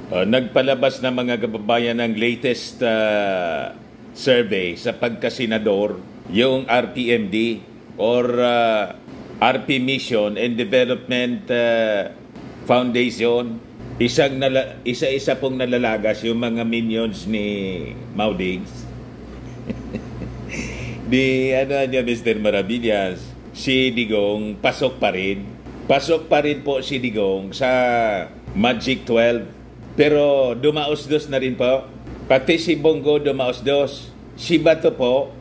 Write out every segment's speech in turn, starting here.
Nagpalabas na mga kababayan ng latest survey sa pagkasenador, yung RPMD or RP Mission and Development Foundation. Isa-isa pong nalalagas yung mga minions ni Maudigs. Mr. Maravillas, si Digong pasok pa rin. Pasok pa rin po si Digong sa Magic 12. Pero dumaos-dos na rin po. Pati si Bongo dumaos-dos. Si Bato po,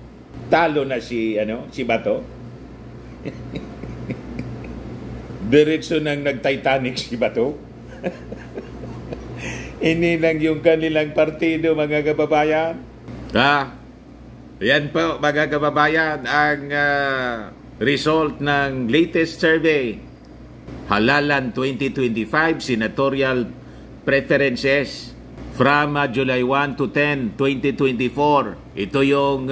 talo na si Bato. Diretso nang nag-Titanic si Bato. Ini lang yung kanilang partido, mga kababayan. Yan po, mga kababayan, ang result ng latest survey. Halalan 2025 senatorial preferences from July 1 to 10, 2024. Ito yung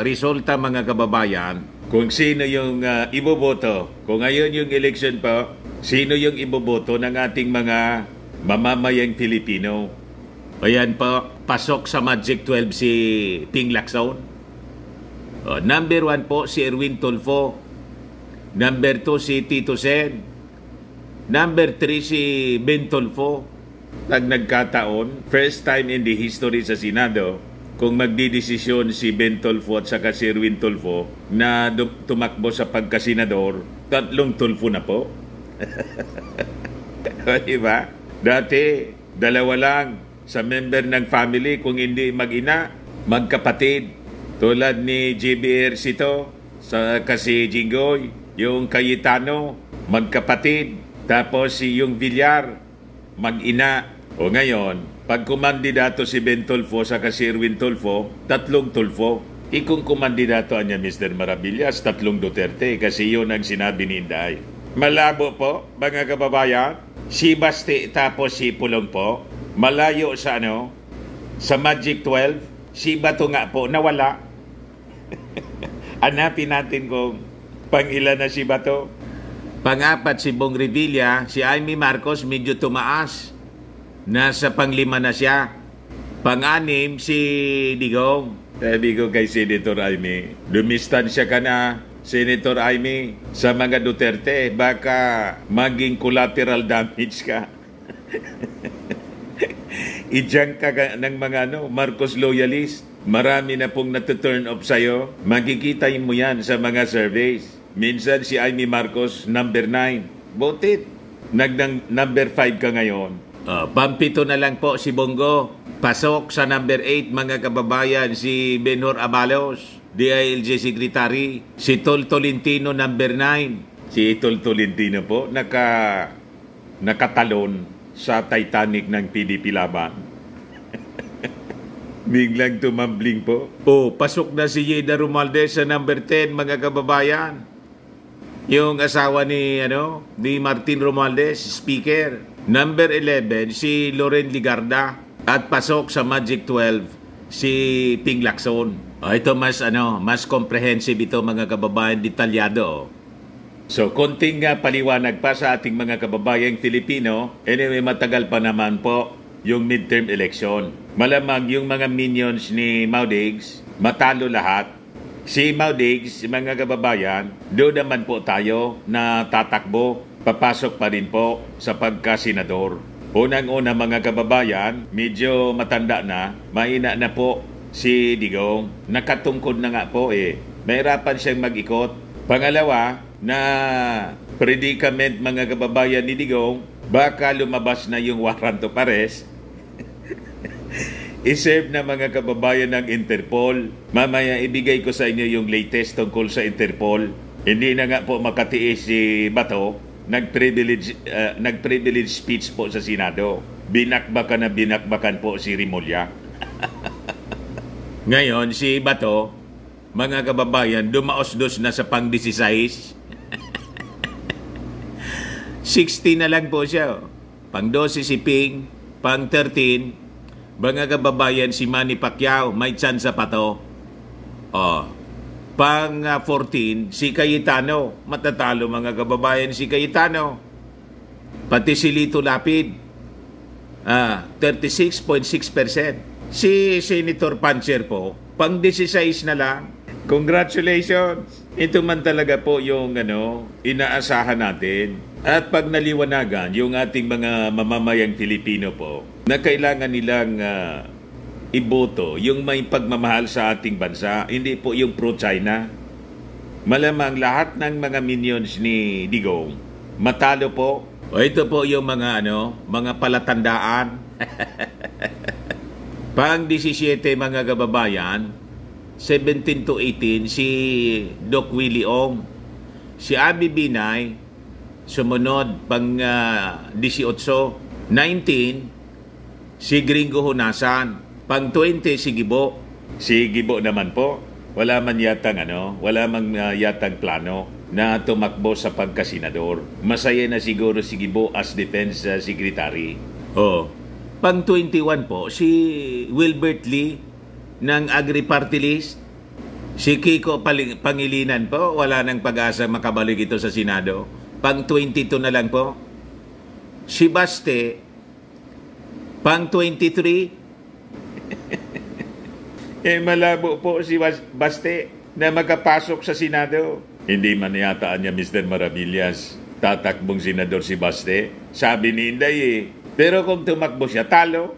resulta, mga kababayan. Kung sino yung iboboto. Kung ngayon yung election po, sino yung iboboto ng ating mga mamamayang Pilipino. Ayan po, pasok sa Magic 12 si Ping Lacson. Number 1 po si Erwin Tulfo. Number 2 si Tito Sen. Number 3 si Ben Tulfo. Nagkataon, first time in the history sa Senado, kung magdidesisyon si Ben Tulfo at saka si Erwin Tulfo na tumakbo sa pagkasenador, 3 Tulfo na po. Diba? Dati, 2 lang sa member ng family, kung hindi mag-ina, magkapatid. Tulad ni JBR Sito, sa kasi Jinggoy, yung Cayetano, magkapatid. Tapos si yung Villar, mag-ina. O ngayon, pag kumandidato si Ben Tulfo sa si Erwin Tulfo, 3 Tulfo. Ikong kumandidato niya, Mr. Maravillas, 3 Duterte, kasi yun ang sinabi ni Inday. Malabo po, mga kababayan. Si Basti tapos si Pulong po. Malayo sa sa Magic 12. Si Bato nga po, nawala. Hanapin natin kung pang-ilan na si Bato. Pang-4 si Bong Revilla. Si Amy Marcos medyo tumaas. Nasa pang-5 na siya. Pang-6 si Digong. Sabi ko kay Senator Amy, dumistansya ka na, Senator Amy, sa mga Duterte. Baka maging collateral damage ka. I-junk ka ng mga Marcos loyalist. Marami na pong natu-turn off sa'yo. Makikita mo yan sa mga surveys. Minsan si Amy Marcos, number 9. Voted. Number 5 ka ngayon. Pampito na lang po si Bongo. Pasok sa number 8, mga kababayan, si Benhur Abalos, DILG Secretary. Si Tol Tolentino, number 9. Si Tol Tolentino po, nakatalon sa Titanic ng PDP Laban. Biglang tumambling po. Pasok na si Yeda Romualdez sa number 10, mga kababayan. Yung asawa ni Martin Romualdez, speaker. Number 11, si Loren Ligarda. At pasok sa Magic 12, si Ping Lacson. Ito mas comprehensive ito, mga kababayan, detalyado. So, konting paliwanag pa sa ating mga kababayang Filipino. Anyway, matagal pa naman po yung midterm election. Malamang yung mga minions ni Maudigs, matalo lahat. Si Maudigs, mga kababayan, doon naman po tayo na tatakbo. Papasok pa rin po sa pagkasenador. Unang-una, mga kababayan, medyo matanda na, mahina na po si Digong. Nakatungkod na nga po Mahirapan siyang mag-ikot. Pangalawa, na predicament, mga kababayan, ni Digong, baka lumabas na yung warrant of arrest. I-serve na, mga kababayan, ng Interpol. Mamaya ibigay ko sa inyo yung latest tungkol sa Interpol. Hindi na nga po makatiis si Bato. Nag-privilege speech po sa Senado. Binakbakan po si Rimulya. Ngayon, si Bato, mga kababayan, dumaos-dos na sa pang-16. 60 na lang po siya. Pang-12 si Ping, pang-13, mga kababayan, si Manny Pacquiao, may tsansa pa to. Pang-14, si Cayetano. Matatalo, mga kababayan, si Cayetano. Pati si Lito Lapid. 36.6%. Si Senator Pancher po, pang 16 na lang. Congratulations! Ito man talaga po yung inaasahan natin. At pag naliwanagan yung ating mga mamamayang Pilipino po na kailangan nilang iboto yung may pagmamahal sa ating bansa, hindi po yung pro-China. Malamang lahat ng mga minions ni Digong matalo po. O ito po yung mga palatandaan. Pang 17 mga kababayan, 17 to 18 si Doc Willie Ong, si Abby Binay sumunod pang 18, 19 si Gringo Hunasan, pang 20 si Gibo. Si Gibo naman po, wala man yatang yatang plano na tumakbo sa pagkasenador. Masaya na siguro si Gibo as Defense Secretary. Pang 21 po si Wilbert Lee ng Agri-Party List. Si Kiko Pangilinan po, wala nang pag-asa makabalik ito sa Senado. Pang 22 na lang po. Si Baste, pang 23. Malabo po si Baste na makapasok sa Senado. Hindi man yata niya Mr. Maravillas tatakbong senador si Baste. Sabi ni Inday Pero kung tumakbo siya, talo.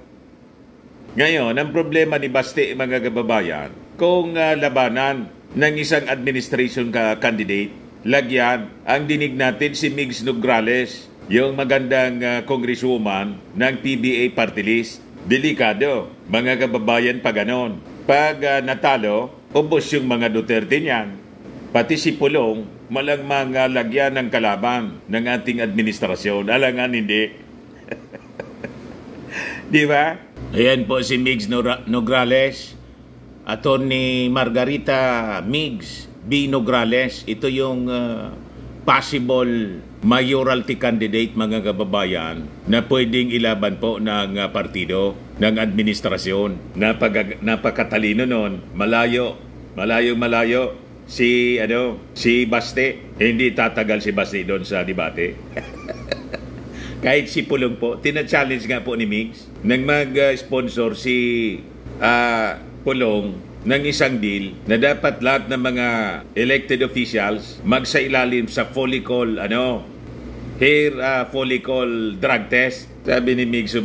Ngayon, ang problema ni Baste, mga kababayan, kung labanan ng isang administration candidate, lagyan, ang dinig natin si Migs Nograles, yung magandang congresswoman ng PBA party list. Delikado, mga kababayan, pag ganon. Pag natalo, ubos yung mga Duterte niyan. Pati si Pulong, malangmang lagyan ng kalaban ng ating administrasyon. Alangan hindi. Di ba? Ayan po si Migs Nograles, Attorney Margarita Migs B. Nograles. Ito yung possible mayoralty candidate, mga kababayan, na pwedeng ilaban po ng partido, ng administrasyon. Napakatalino nun. Malayo si Baste. Hindi tatagal si Baste doon sa debate. Kahit si Pulong po, tina-challenge nga po ni Migs nang mag-sponsor si Pulong ng isang deal na dapat lahat ng mga elected officials magsailalim sa hair follicle drug test. Sabi ni Migs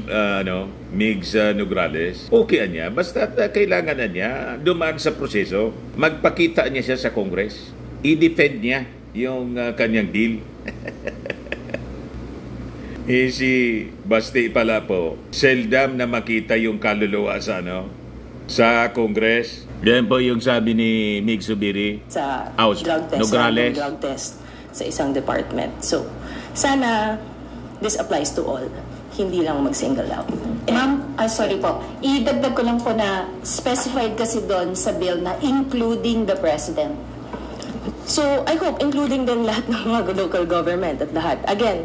Nograles, okay niya, basta kailangan na niya dumaan sa proseso, magpakita niya siya sa Congress, i-defend niya yung kanyang deal. Si Baste pala po, seldom na makita yung kaluluwa sa Congress. Yan po yung sabi ni Mig Subiri sa Nograles. Drug test sa isang department. So, sana this applies to all. Hindi lang mag-single out. Ma'am, sorry po. Idagdag ko lang po na specified kasi doon sa bill na including the president. So, I hope including din lahat ng mga local government at lahat. Again,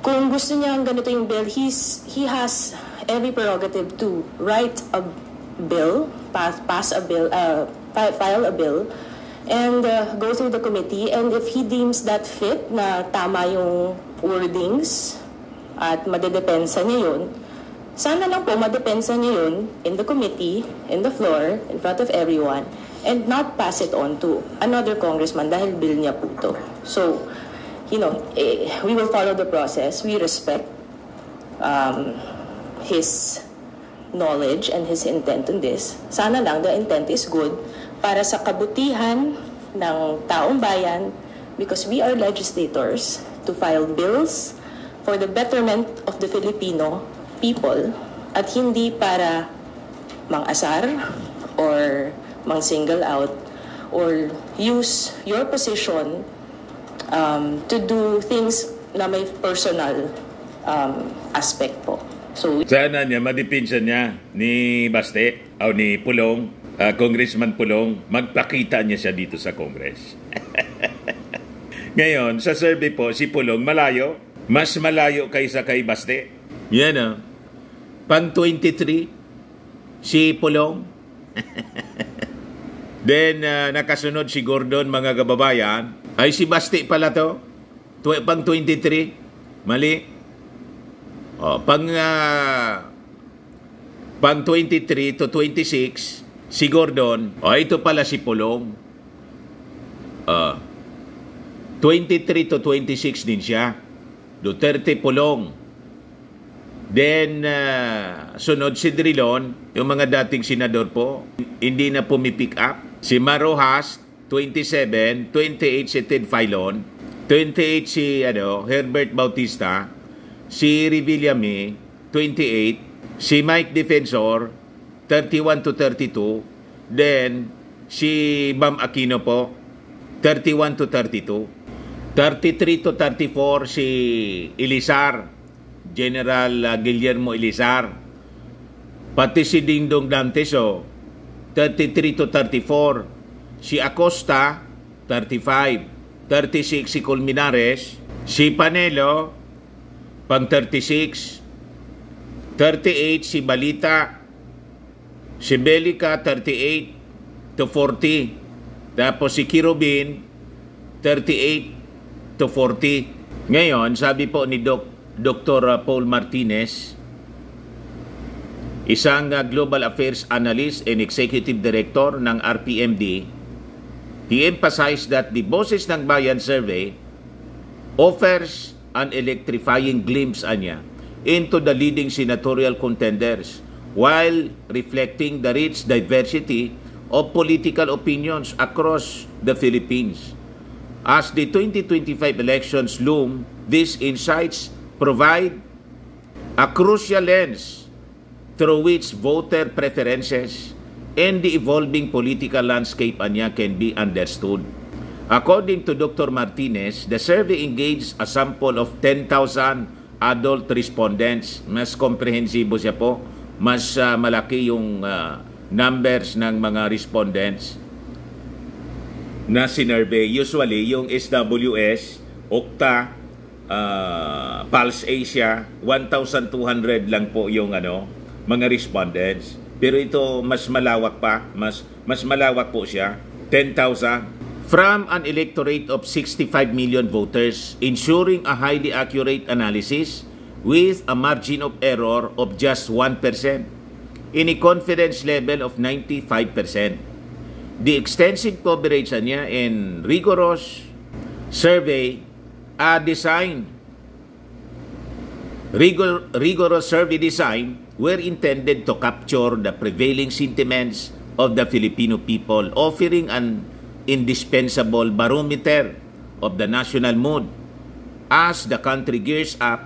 kung gusto niya ganito yung bill, he has every prerogative to write a bill, pass a bill, file a bill, and go through the committee. And if he deems that fit na tama yung wordings at madedepensa niya yun, sana lang po madepensa niya yun in the committee, in the floor, in front of everyone, and not pass it on to another congressman dahil bill niya po to. So, we will follow the process. We respect his knowledge and his intent in this. Sana lang the intent is good para sa kabutihan ng taong bayan, because we are legislators to file bills for the betterment of the Filipino people at hindi para mang-asar or mang-single out or use your position to do things na may personal aspect po. So, sana niya, madipinsan niya ni Baste o ni Pulong, Congressman Pulong, magpakita niya siya dito sa Congress. Ngayon, sa survey po, si Pulong malayo, mas malayo kaysa kay Baste. Yan pang 23, si Pulong. Then, nakasunod si Gordon, mga kababayan. Ay, si Baste pala to. Pang 23. Mali. Pang 23 to 26, si Gordon, ito pala si Pulong. 23 to 26 din siya. Duterte, Pulong. Then, sunod si Drilon, yung mga dating senador po, hindi na pumipick up. Si Marojas, 27, 28 si Ted Filon, 28 si Herbert Bautista, si Revillame, 28, si Mike Defensor, 31 to 32, then si Bam Aquino po, 31 to 32, 33 to 34 si Ilizar, General Guillermo Ilizar, pati si Dingdong Danteso, 33 to 34, si Acosta, 35, 36 si Colmenares, si Panelo, pang 36, 38 si Balita, si Belica, 38 to 40, tapos si Kirubin, 38 to 40. Ngayon, sabi po ni Dr. Paul Martinez, isang Global Affairs Analyst and Executive Director ng RPMD, he emphasized that the Boses ng Bayan survey offers an electrifying glimpse into the leading senatorial contenders while reflecting the rich diversity of political opinions across the Philippines. As the 2025 elections loom, these insights provide a crucial lens through which voter preferences and the evolving political landscape can be understood. According to Dr. Martinez, the survey engaged a sample of 10,000 adult respondents. Mas komprehensibo siya po, mas malaki yung numbers ng mga respondents na sinurvey. Usually, yung SWS, Okta, Pulse Asia, 1,200 lang po yung mga respondents. Pero ito mas malawak pa, mas malawak po siya, 10,000. From an electorate of 65 million voters, ensuring a highly accurate analysis with a margin of error of just 1% in a confidence level of 95%. The extensive coverage niya and rigorous survey rigorous survey design were intended to capture the prevailing sentiments of the Filipino people, offering an indispensable barometer of the national mood as the country gears up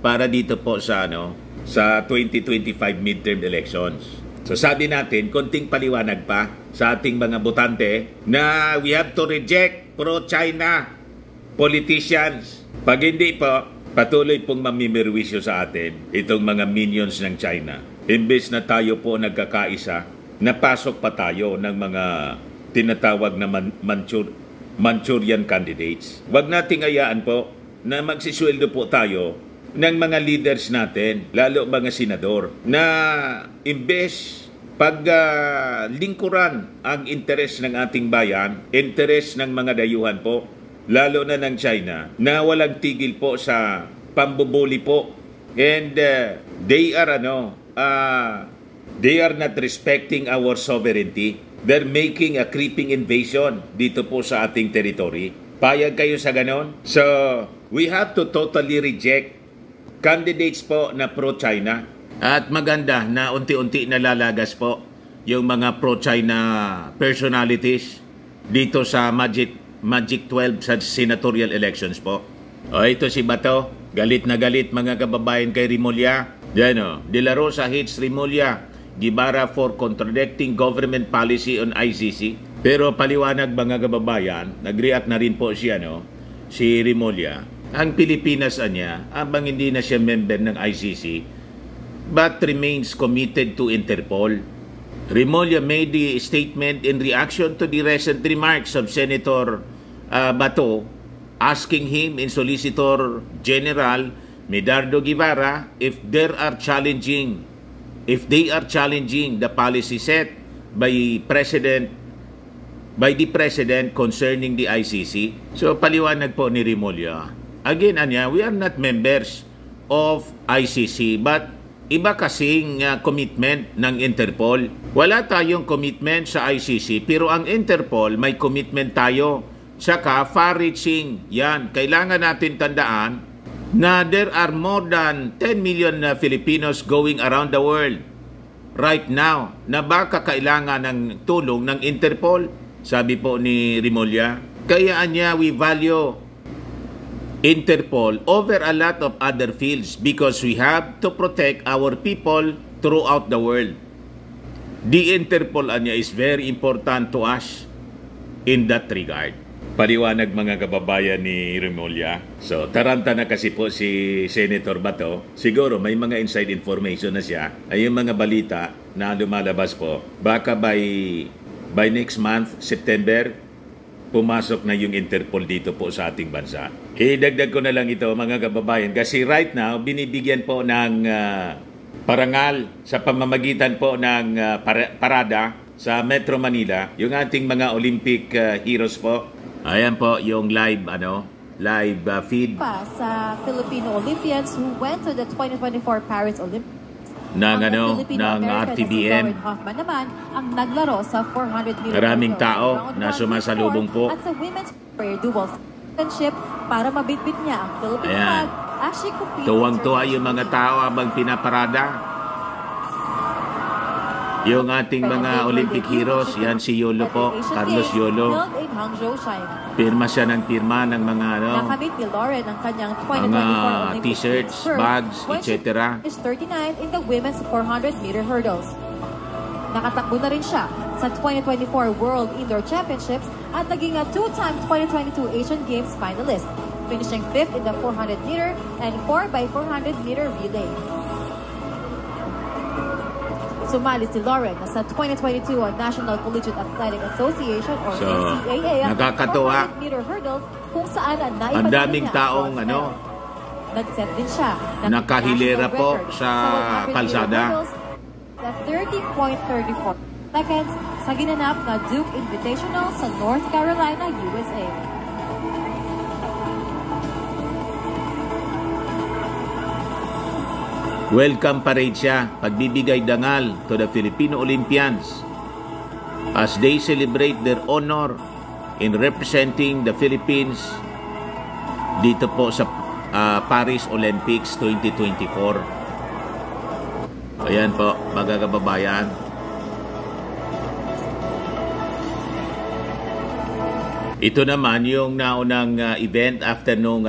para dito po sa 2025 midterm elections. So sabi natin, konting paliwanag pa sa ating mga botante na we have to reject pro-China politicians. Pag hindi po, patuloy pong mamimirwisyo sa atin itong mga minions ng China. Imbes na tayo po nagkakaisa, napasok pa tayo ng mga tinatawag na Manchurian candidates. Huwag nating ayaan po na magsisweldo po tayo ng mga leaders natin, lalo mga senador, na imbes lingkuran ang interes ng ating bayan, interes ng mga dayuhan po, lalo na ng China, na walang tigil po sa pambubuli po. And they are not respecting our sovereignty. They're making a creeping invasion dito po sa ating territory. Payag kayo sa ganon? So, we have to totally reject candidates po na pro-China. At maganda na unti-unti nalalagas po yung mga pro-China personalities dito sa Magic 12 sa senatorial elections po. Ito si Bato, galit na galit mga kababayan kay Rimulya. Yan De La Rosa hates Rimulya, Guevara for contradicting government policy on ICC. Pero paliwanag mga kababayan, nag-react na rin po siya si Rimulya. Ang Pilipinas abang hindi na siya member ng ICC, but remains committed to Interpol. Rimulya made the statement in reaction to the recent remarks of Senator Bato, asking him and Solicitor General Medardo Guevara if they are challenging the policy set by the President concerning the ICC. So paliwanag po ni Rimulya. Again, we are not members of ICC. But iba kasing commitment ng Interpol. Wala tayong commitment sa ICC, pero ang Interpol may commitment tayo. Tsaka far-reaching. Yan, kailangan natin tandaan na there are more than 10 million Filipinos going around the world right now na baka kailangan ng tulong ng Interpol, sabi po ni Remulla. Kaya niya we value Interpol over a lot of other fields because we have to protect our people throughout the world. The Interpol niya is very important to us in that regard. Paliwanag mga kababayan ni Remulla. So, taranta na kasi po si Senator Bato. Siguro may mga inside information na siya. Ay yung mga balita na lumalabas po. Baka by next month, September, pumasok na yung Interpol dito po sa ating bansa. Idagdag ko na lang ito mga kababayan kasi right now, binibigyan po ng parangal sa pamamagitan po ng parada sa Metro Manila, yung ating mga Olympic heroes po. Ayan po yung live feed sa Filipino Olympians who went to the 2024 Paris Olympics. Ng RTBM. Hoffman naman ang naglaro sa 400 meters. Maraming tao na sumasalubong po. At sa women's dual championship para mabitbit niya ang Philippine flag. Tuwang-tuwa yung mga tao habang pinaparada. Yung ating mga Olympic heroes, yan si Yolo po, Carlos Yolo. Pirma siya ng pirma ng mga nakamit ni Lauren ang kanyang 2024 t-shirts, bags, etc. Is 39 in the women's 400 meter hurdles. Nakatakbo na rin siya sa 2024 World Indoor Championships at naging a two-time 2022 Asian Games finalist, finishing 5th in the 400 meter and 4x400 meter relay. Sumali si Lauren sa 2022 National Collegiate Athletic Association or NCAA nakakatuwa. 400 meter hurdles kung saan ang daming taong nag-set din siya nakahilera po sa kalsada. 30.34 seconds sa ginanap na Duke Invitational sa North Carolina, USA. Welcome parade siya, pagbibigay dangal to the Filipino Olympians as they celebrate their honor in representing the Philippines dito po sa Paris Olympics 2024. Ayan po, mga kababayan. Ito naman yung naunang event after nung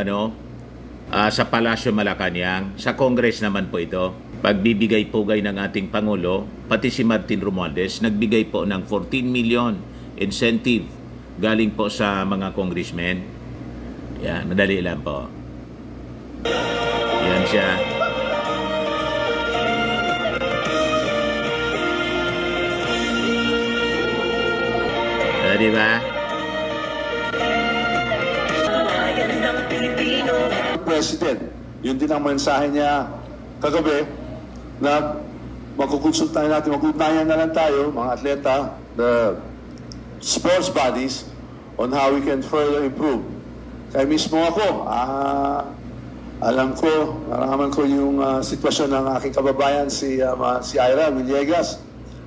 sa Palasyo Malacanang, sa Congress naman po ito. Pagbibigay-pugay ng ating Pangulo, pati si Martin Romualdez, nagbigay po ng 14 million incentive galing po sa mga congressmen. Yan, madali lang po. Yan siya. Diba? President, yun din ang mensahe niya kagabi na magkukonsultahin natin, mag-ugnayan na lang tayo, mga atleta, the sports bodies, on how we can further improve. Kaya mismo ako, alam ko, naraman ko yung sitwasyon ng aking kababayan, si Ira Villegas,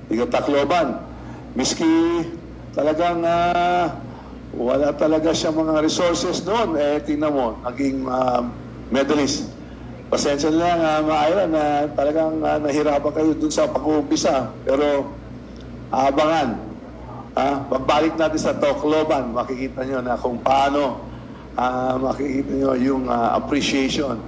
tiga Tacloban. Miski talagang wala talaga siya mga resources doon. Tingnan mo, naging medalist. Pasensya na lang, Ira, na talagang nahirapan kayo doon sa pag-uumpisa. Pero abangan. Pagbalik natin sa Tacloban, makikita nyo na kung paano makikita nyo yung appreciation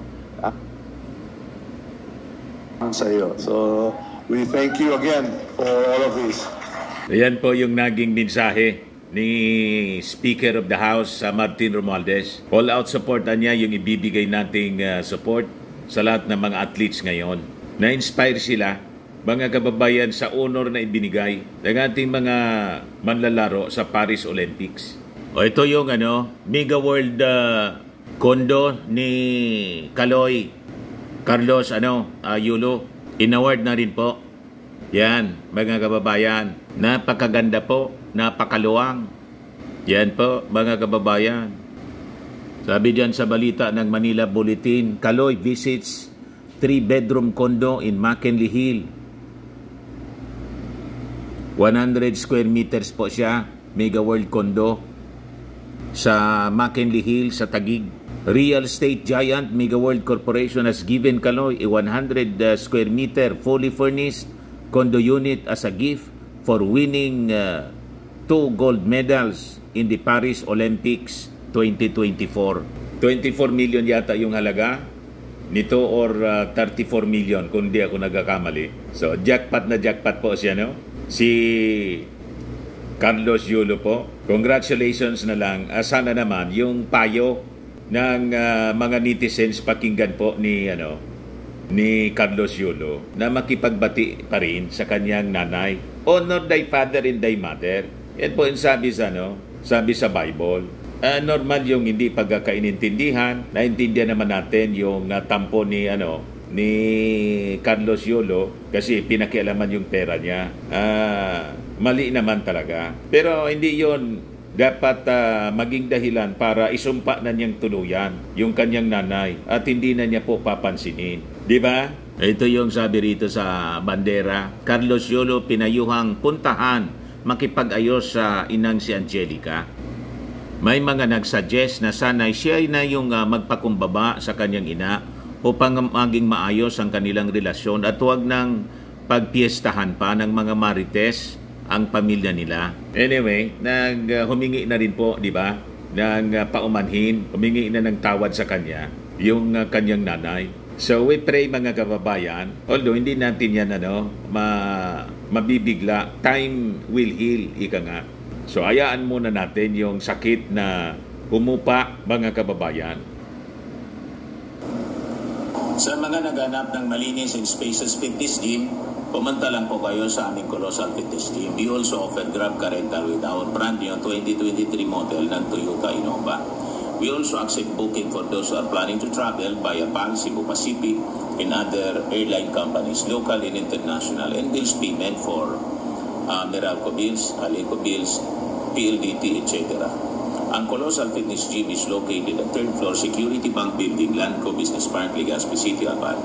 sa iyo. So, we thank you again for all of this. Ayan po yung naging mensahe ni Speaker of the House, Martin Romualdez. All out support niya yung ibibigay nating support sa lahat ng mga athletes ngayon. Na-inspire sila, mga kababayan, sa honor na ibinigay ng ating mga manlalaro sa Paris Olympics. O ito yung Mega World Kondo ni Kaloy Carlos Yulo. Inaward na rin po. Yan, mga kababayan. Napakaganda po, napakaluwang. Yan po, mga kababayan. Sabi diyan sa balita ng Manila Bulletin, Kaloy visits 3-bedroom condo in McKinley Hill. 100 square meters po siya, Mega World Condo sa McKinley Hill sa Taguig. Real estate giant Mega World Corporation has given Kaloy a 100 square meter fully furnished condo unit as a gift for winning 2 gold medals in the Paris Olympics 2024. 24 million yata yung halaga nito or 34 million kung di ako nagkakamali. So jackpot na jackpot po siya, no? Si Carlos Yulo po. Congratulations na lang. Sana naman yung payo ng mga netizens pakinggan po ni Carlos Yulo na makipagbati pa rin sa kanyang nanay. Honor thy father and thy mother. Yan po yung sabi sa Bible. Normal yung hindi pagkakaintindihan. Naintindihan naman natin yung natampo ni Carlos Yulo kasi pinakialaman yung pera niya. Mali naman talaga. Pero hindi yon dapat maging dahilan para isumpa na niyang tuluyan yung kanyang nanay at hindi na niya po papansinin. Di ba? Ito yung sabi rito sa bandera. Carlos Yulo pinayuhang puntahan makipag-ayos sa inang si Angelica. May mga nagsuggest na sana'y siya na yung magpakumbaba sa kanyang ina upang maging maayos ang kanilang relasyon at huwag nang pagpiestahan pa ng mga marites ang pamilya nila. Anyway, humingi na rin po, di ba, ng paumanhin, humingi na ng tawad sa kanya, yung kanyang nanay. So we pray mga kababayan, although hindi natin yan mabibigla, time will heal, ika nga. So hayaan muna natin yung sakit na humupa mga kababayan. Sa mga naghanap ng malinis and spacious fitness gym, pumunta lang po kayo sa aming Colossal Fitness Gym. We also offer Grab Car Rental with our brand new 2023 model ng Toyota Innova. We also accept booking for those who are planning to travel via PAL, Cebu Pacific, and other airline companies, local and international, and bills payment for Meralco bills, Aleco bills, PLDT, etc. Ang Colossal Fitness Gym is located at 3rd floor Security Bank Building, Landco Business Park, Legazpi City, Albay.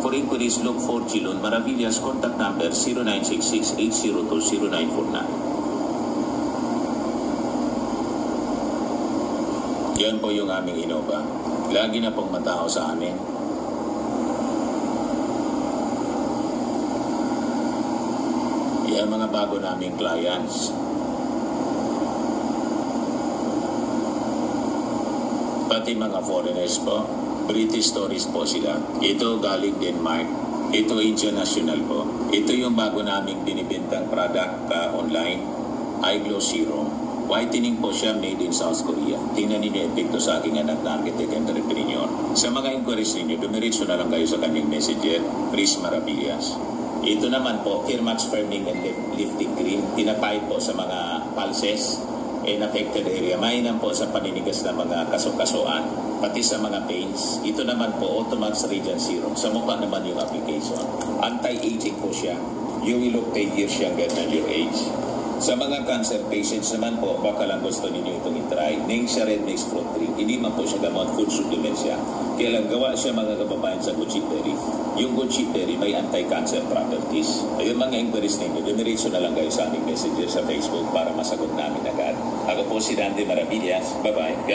For inquiries, look for Chilon Maravillas. Contact number 0966-802-0949. Yan po yung aming Innova. Lagi na pong matao sa amin. Yan mga bago naming clients. Pati mga foreigners po, British tourists po sila. Ito galing Denmark. Ito international po. Ito yung bago naming binibintang product online, iGlow Serum. Whitening po siya, made in South Korea. Tingnan ninyo epekto sa aking anak na architect entrepreneur. Sa mga inquiries ninyo, dumiretso na lang kayo sa kanyang messenger, Chris Maravillas. Ito naman po, Firmax Firming and Lifting Cream. Pinapahid po sa mga pulses in affected area. Mainam po sa paninigas ng mga kasukasuan, pati sa mga pains. Ito naman po, Automax Radiant Serum. Sa mukha naman yung application. Anti-aging po siya. You will look 10 years younger than your age. Sa mga cancer patients naman po, baka lang gusto ninyo itong itry. Ningxia Red Mix Fruit Drink. Hindi man po siya gamot, food supplement siya. Kaya lang gawa siya mga kababayan sa goji-berry. Yung goji-berry may anti-cancer properties. Ayun mga inquiries ninyo, dumiretso na lang kayo sa aming messenger sa Facebook para masagot namin agad. Ako po si Randy Maravillas. Bye-bye.